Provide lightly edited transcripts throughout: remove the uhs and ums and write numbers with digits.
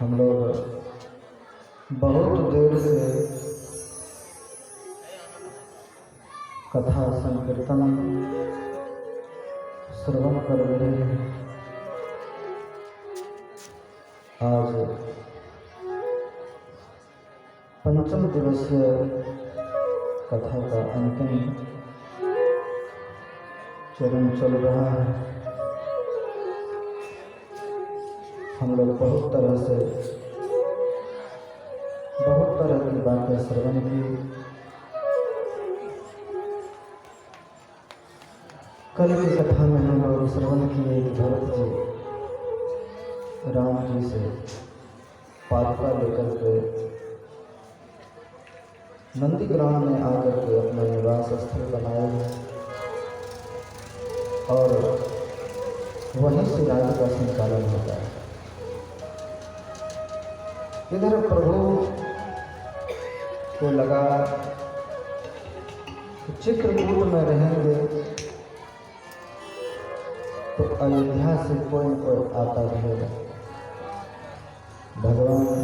हम लोग बहुत देर से कथा संकीर्तन श्रवण कर रहे हैं। आज पंचम दिवसीय कथा का अंतिम चरण चल रहा है। हम लोग बहुत तरह की बातें श्रवण की। कल की कथा में हम लोग श्रवण किए कि भरत जी राम जी से पादुका लेकर के नंदीग्राम में आकर के अपना निवास स्थल बनाए और वहीं से राज्य का संचालन होता है। इधर प्रभु को लगा कि चित्रकूट में रहेंगे तो अयोध्या से कोई न कोई आता रहेगा। भगवान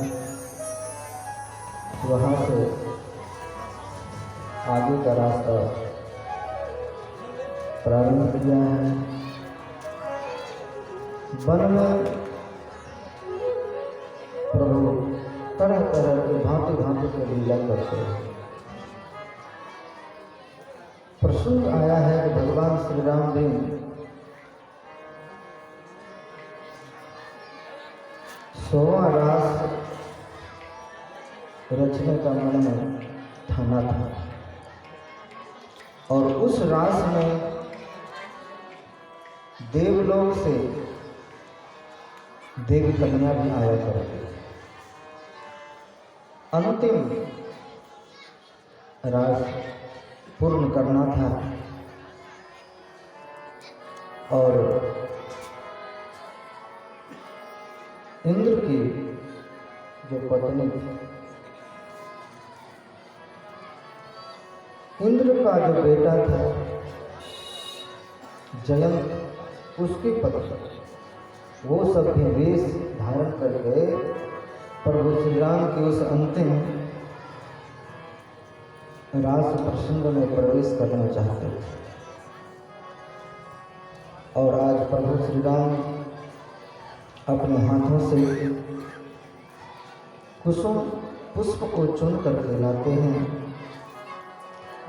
वहाँ से आगे का रास्ता प्रारंभ किया है। वन में प्रभु तरह तरह के भांति के लीला करते हैं। प्रसंग आया है कि भगवान श्री राम भी सोवा रास रचने का मन में ठाना था और उस रास में देवलोक से देवी कन्या भी आया करती। अंतिम रास पूर्ण करना था और इंद्र की जो पत्नी थी, इंद्र का जो बेटा था जयंत, उसकी पत्नी, वो सब भी वेश धारण करके प्रभु श्री राम के उस अंतिम रास प्रसंग में प्रवेश करना चाहते थे। और आज प्रभु श्री राम अपने हाथों से कुसुम पुष्प को चुन करके लाते हैं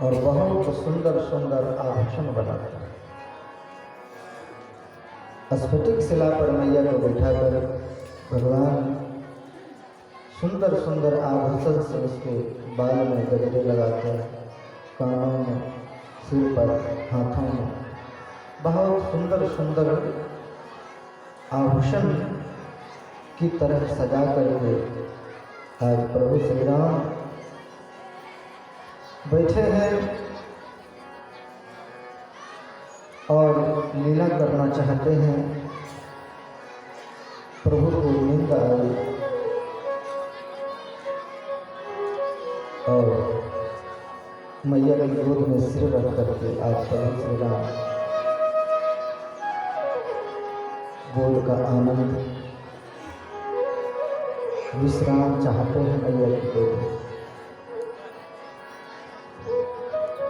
और बहुत सुंदर सुंदर आभूषण बनाते हैं। स्फटिक शिला पर मैया को बैठाकर भगवान सुंदर सुंदर आभूषण से उसके बाल में गजरे लगाते हैं, कानों में, सिर पर, हाथों में बहुत सुंदर सुंदर आभूषण की तरह सजा करके आज प्रभु श्री राम बैठे हैं और लीला करना चाहते हैं। प्रभु को नींद आई और मैया की गोद में सिर रख करके आज प्रभु श्री राम गोद का आनंद विश्राम चाहते हैं। मैया की गोद में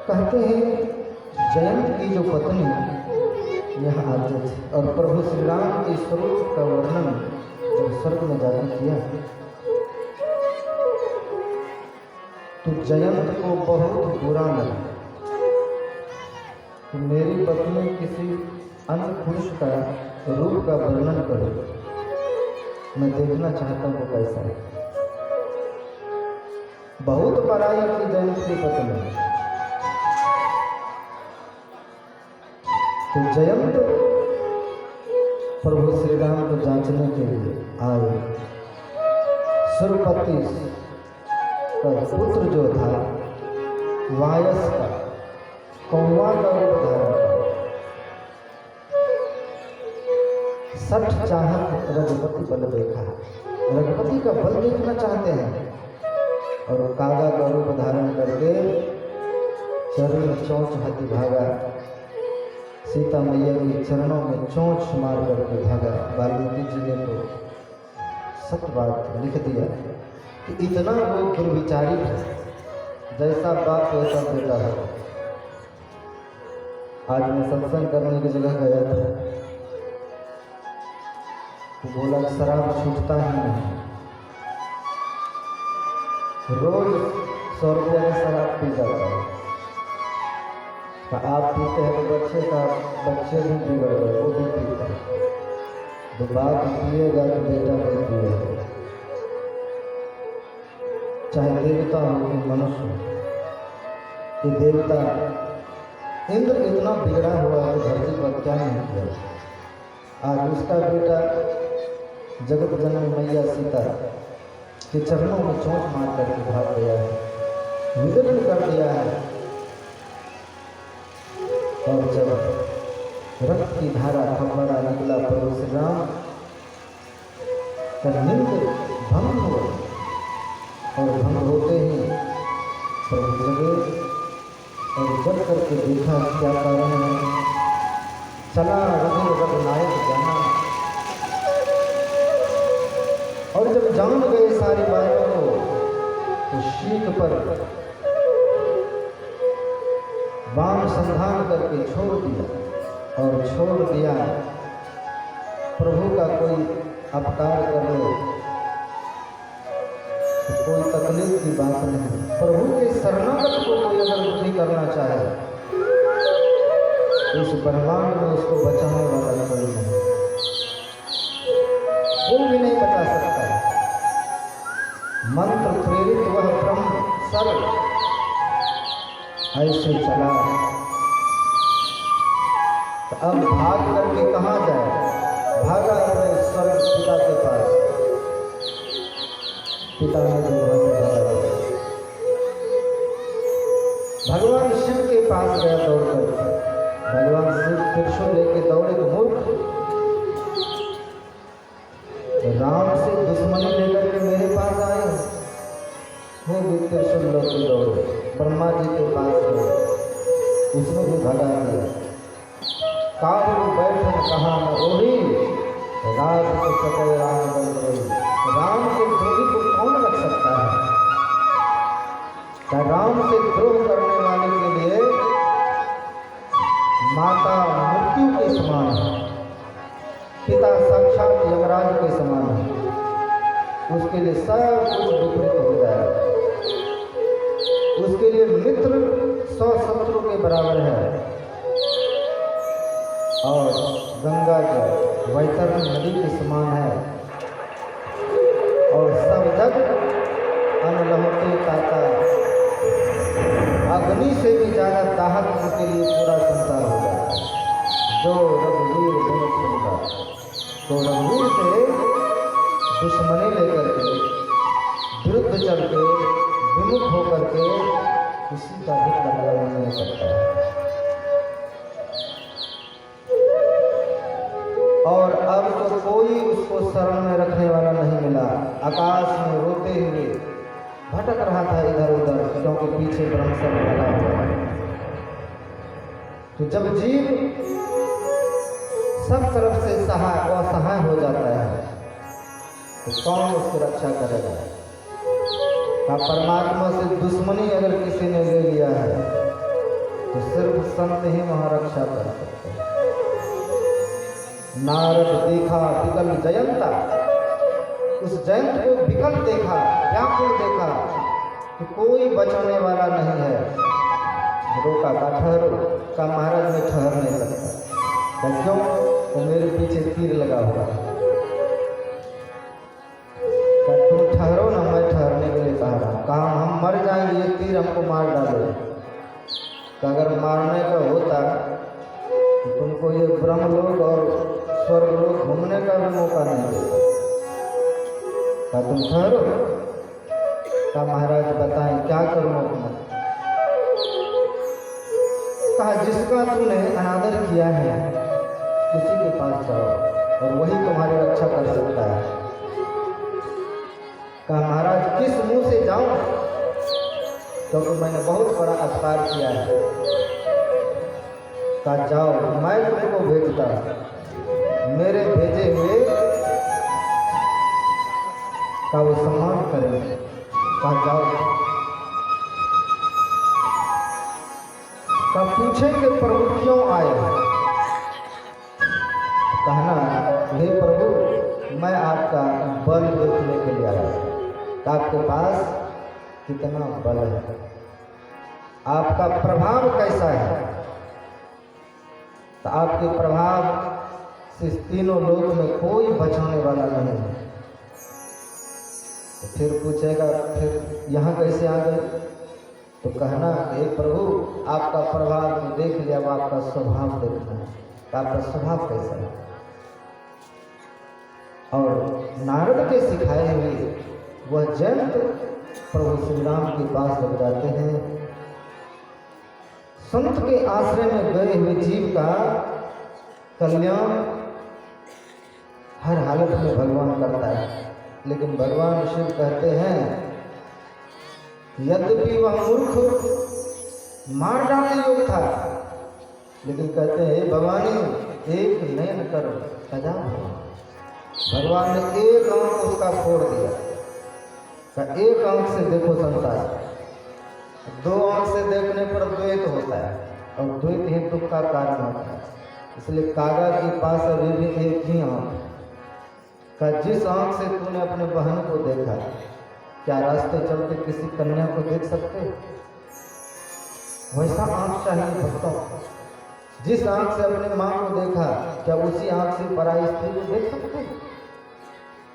कहते हैं जयंत की जो पत्नी यहाँ आते थे और प्रभु श्री राम के स्वरूप का वर्णन जब स्वर्ग में जाकर किया तो जयंत को बहुत बुरा लगा कि मेरी पत्नी किसी अन्य पुरुष का रूप का वर्णन करे, मैं देखना चाहता हूँ कैसा है। बहुत बड़ाई की जयंत की पत्नी। तो जयंत प्रभु श्री राम को जांचने के लिए आए। सुरपति का पुत्र जो था वायस का कौवा का रूप धारण कर 60 चाहत रघुपति बल देखा। रघुपति का बल देखना चाहते हैं और कागा का रूप धारण करके चरण चोंच हाथी भागा। सीता मैया के चरणों में चोंच मार करके भागा। वाल्मीकि जी ने तो सत्य बात लिख दिया कि इतना वो दुर्विचारी है, जैसा बाप वैसा बेटा है। आज मैं सत्संग करने की जगह गया था तो बोला शराब छूटता ही नहीं, रोज 100 रुपया की शराब पी जाता है। तो आप पीते हैं तो बच्चे भी बिगड़ गए, वो भी पीता है। तो बाप पिएगा तो बेटा नहीं पिएगा, चाहे देवता हो कि मनुष्य। ये देवता इंद्र इतना बिगड़ा हुआ है धरती पर क्या नहीं किया। आज उसका बेटा जगत जननी मैया सीता के चरणों में चोट मार करके भाग गया है, विदर्भ कर दिया है। और जब रक्त की धारा फव्वारा निकला प्रभु श्री राम का नींद भंग हुआ, और भंग होते ही प्रभु जगे और जब करके देखा क्या कारण है, चला रघु रघुनायक जाना। और जब जान गए सारी बातों को तो शीख पर बाण संधान करके छोड़ दिया, और छोड़ दिया प्रभु का कोई अपकार करे तो कोई तकलीफ की बात नहीं। प्रभु के शरणागत को कोई अगर नहीं करना चाहे तो इस ब्रह्मांड में उसको बचाने वाला कोई नहीं, कोई भी नहीं बचा सकता। मंत्र प्रेरित वह ब्रह्म सर्व ऐसे चला। तो अब भाग करके कहाँ जाए, भागा अपने स्वर्ग पिता के पास। पिता ने वहाँ से भागा, भगवान शिव के पास गया दौड़कर। भगवान शिव त्रिशूल लेके दौड़े तो मूर्ख, तो राम से दुश्मनी लेकर के मेरे पास आए, वो भी त्रिशूल लेके दौड़े। ब्रह्मा जी के पास गए, उसने भी भगा दिया। काबू बैठन कहा न ओही, राज को सके राम बन गई। राम के द्रोही को कौन रख सकता है? राम से द्रोह करने वाले के लिए माता मृत्यु के समान है, पिता साक्षात यमराज के समान है। उसके लिए सब कुछ विपरीत हो जाए। उसके लिए मित्र 100 शत्रु के बराबर है। और गंगा जल वैतरणी नदी के समान है। और सब जग अनलहते ताता, अग्नि से भी ज़्यादा दाहक उनके लिए पूरा संसार होगा। जो रघुवीर गुण सुनता, तो रघुवीर से दुश्मनी लेकर के विरुद्ध चल के विमुख होकर के किसी का भी कल्याण नहीं करता है। और अब तो कोई उसको शरण में रखने वाला नहीं मिला। आकाश में रोते हुए भटक रहा था इधर उधर, क्योंकि पीछे ब्रह्मसर लगा हुआ है। तो जब जीव सब तरफ से असहाय हो जाता है तो कौन उसकी रक्षा करेगा? परमात्मा से दुश्मनी अगर किसी ने ले लिया है तो सिर्फ संत ही वहाँ रक्षा कर सकते हैं। नारद देखा विकल जयंता, उस जयंत को विकल देखा, व्याकुल देखा कि कोई बचाने वाला नहीं है। रोका का ठहरो, का महाराज में ठहर नहीं सकता। क्यों? तो मेरे पीछे तीर लगा हुआ है। तुम ठहरो ना, मैं ठहरने के लिए कह रहा हूँ। कहा हम मर जाएंगे, ये तीर हमको मार डाले। तो अगर मारने का होता तो तुमको ये ब्रह्मलोक और स्वर्गलोक घूमने का भी मौका नहीं देता। क्या तुम ठहरो? क्या महाराज बताएं क्या करूँ अपना? कहा जिसका तुमने अनादर किया है उसी के पास जाओ और वही तुम्हारी रक्षा कर सकता है। कहा महाराज किस मुंह से जाऊं? क्योंकि मैंने बहुत बड़ा अपकार किया है। कहा जाओ, मैं तुमको भेजता, मेरे भेजे हुए का वो सम्मान करें। कहा जाओ, का पूछेंगे प्रभु क्यों आए। कहना, हे प्रभु मैं आपका बल देखने के लिए आया। आपके पास कितना बल है, आपका प्रभाव कैसा है। तो आपके प्रभाव से तीनों लोक में कोई बचाने वाला नहीं है। तो फिर पूछेगा, फिर यहाँ कैसे आ गए। तो कहना, हे प्रभु आपका प्रभाव तो देख लिया, अब आपका स्वभाव देखना है, आपका स्वभाव कैसा है। और नारद के सिखाए हुए वह जंत प्रभु श्री राम के पास जब जाते हैं, संत के आश्रय में गए हुए जीव का कल्याण हर हालत में भगवान करता है। लेकिन भगवान शिव कहते हैं, यद्यपि वह मूर्ख मार डालने योग्य था, लेकिन कहते हैं भवानी एक नयन कर सजा। भगवान ने एक आंख उसका फोड़ दिया, एक आंख से देखो संसार, दो आंख से देखने पर द्वैत होता है, और द्वैत ही दुख का कारण होता है। इसलिए कागा के पास अभी भी एक ही आंख का, जिस आंख से तूने अपने बहन को देखा, क्या रास्ते चलते किसी कन्या को देख सकते। वैसा आंख चाहिए भक्तों। जिस आंख से अपने माँ को देखा, क्या उसी आंख से पराई स्त्री को देख सकते।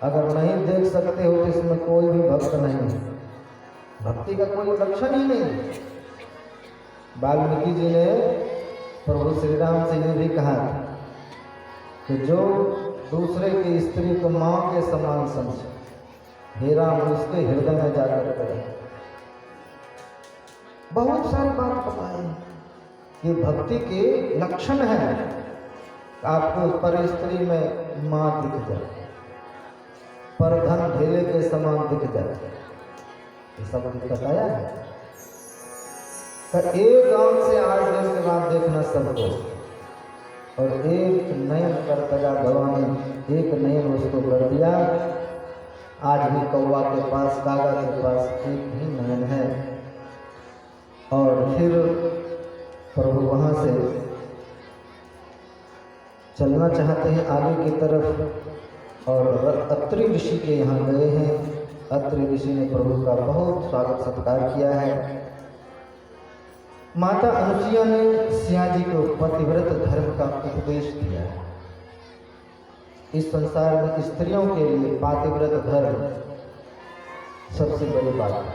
अगर नहीं देख सकते हो तो इसमें कोई भी भक्त नहीं है, भक्ति का कोई लक्षण ही नहीं। वाल्मीकि जी ने प्रभु श्री राम से ये भी कहा कि जो दूसरे की स्त्री को माँ के समान समझे, हे राम उसके हृदय में जाकर करे। बहुत सारी बात बताए, ये भक्ति के लक्षण है। आपको पर स्त्री में माँ दिख जाए, पर धन ढेले के समान दिख जाए, ये सब बताया है। तो एक आंख से आज दिन के बाद देखना सबको, और एक नयन कर दिया भगवान ने, एक नयन उसको कर दिया। आज भी कौवा के पास, कागा के पास एक ही नयन है। और फिर प्रभु वहाँ से चलना चाहते हैं आगे की तरफ, और अत्रि ऋषि के यहाँ गए हैं। अत्रि ऋषि ने प्रभु का बहुत स्वागत सत्कार किया है। माता अनुसुईया ने सिया जी को पतिव्रत धर्म का उपदेश दिया है। इस संसार में स्त्रियों के लिए पातिव्रत धर्म सबसे बड़ी बात है।